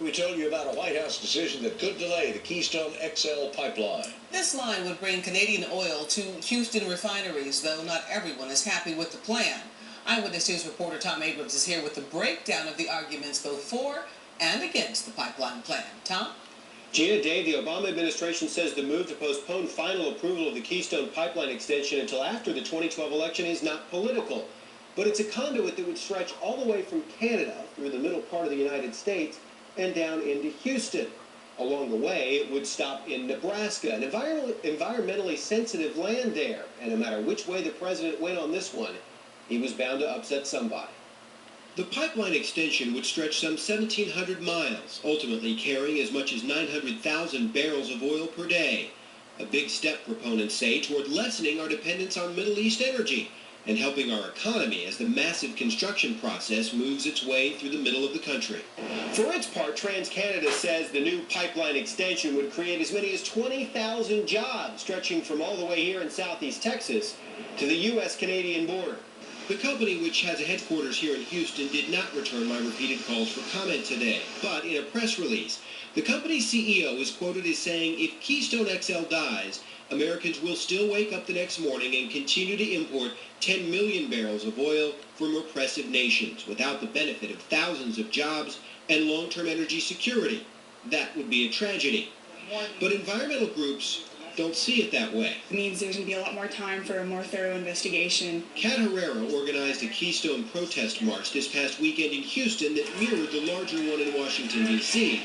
We told you about a White House decision that could delay the Keystone XL pipeline. This line would bring Canadian oil to Houston refineries, though not everyone is happy with the plan. Eyewitness News reporter Tom Abrams is here with the breakdown of the arguments both for and against the pipeline plan. Tom? Gina, Dave, the Obama administration says the move to postpone final approval of the Keystone pipeline extension until after the 2012 election is not political. But it's a conduit that would stretch all the way from Canada through the middle part of the United States and down into Houston. Along the way, it would stop in Nebraska, an environmentally sensitive land there. And no matter which way the president went on this one, he was bound to upset somebody. The pipeline extension would stretch some 1,700 miles, ultimately carrying as much as 900,000 barrels of oil per day. A big step, proponents say, toward lessening our dependence on Middle East energy and helping our economy as the massive construction process moves its way through the middle of the country. For its part, TransCanada says the new pipeline extension would create as many as 20,000 jobs, stretching from all the way here in southeast Texas to the U.S.-Canadian border. The company, which has a headquarters here in Houston, did not return my repeated calls for comment today. But in a press release, the company's CEO is quoted as saying, if Keystone XL dies, Americans will still wake up the next morning and continue to import 10 million barrels of oil from oppressive nations without the benefit of thousands of jobs and long-term energy security. That would be a tragedy. But environmental groups don't see it that way. It means there's going to be a lot more time for a more thorough investigation. Kat Herrera organized a Keystone protest march this past weekend in Houston that mirrored the larger one in Washington, D.C.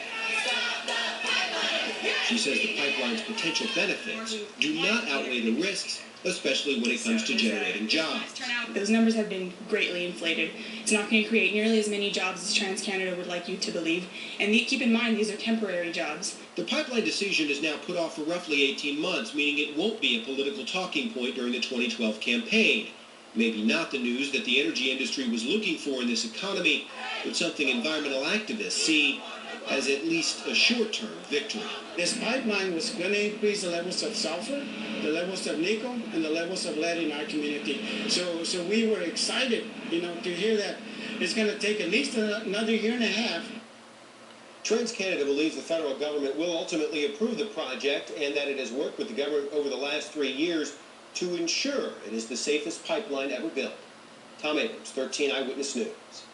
She says the pipeline's potential benefits do not outweigh the risks, especially when it comes to generating jobs. Those numbers have been greatly inflated. It's not going to create nearly as many jobs as TransCanada would like you to believe. And keep in mind, these are temporary jobs. The pipeline decision is now put off for roughly 18 months, meaning it won't be a political talking point during the 2012 campaign. Maybe not the news that the energy industry was looking for in this economy, but something environmental activists see as at least a short-term victory. This pipeline was going to increase the levels of sulfur, the levels of nickel, and the levels of lead in our community. So we were excited, to hear that it's going to take at least another year and a half. TransCanada believes the federal government will ultimately approve the project and that it has worked with the government over the last 3 years to ensure it is the safest pipeline ever built. Tom Abrams, 13 Eyewitness News.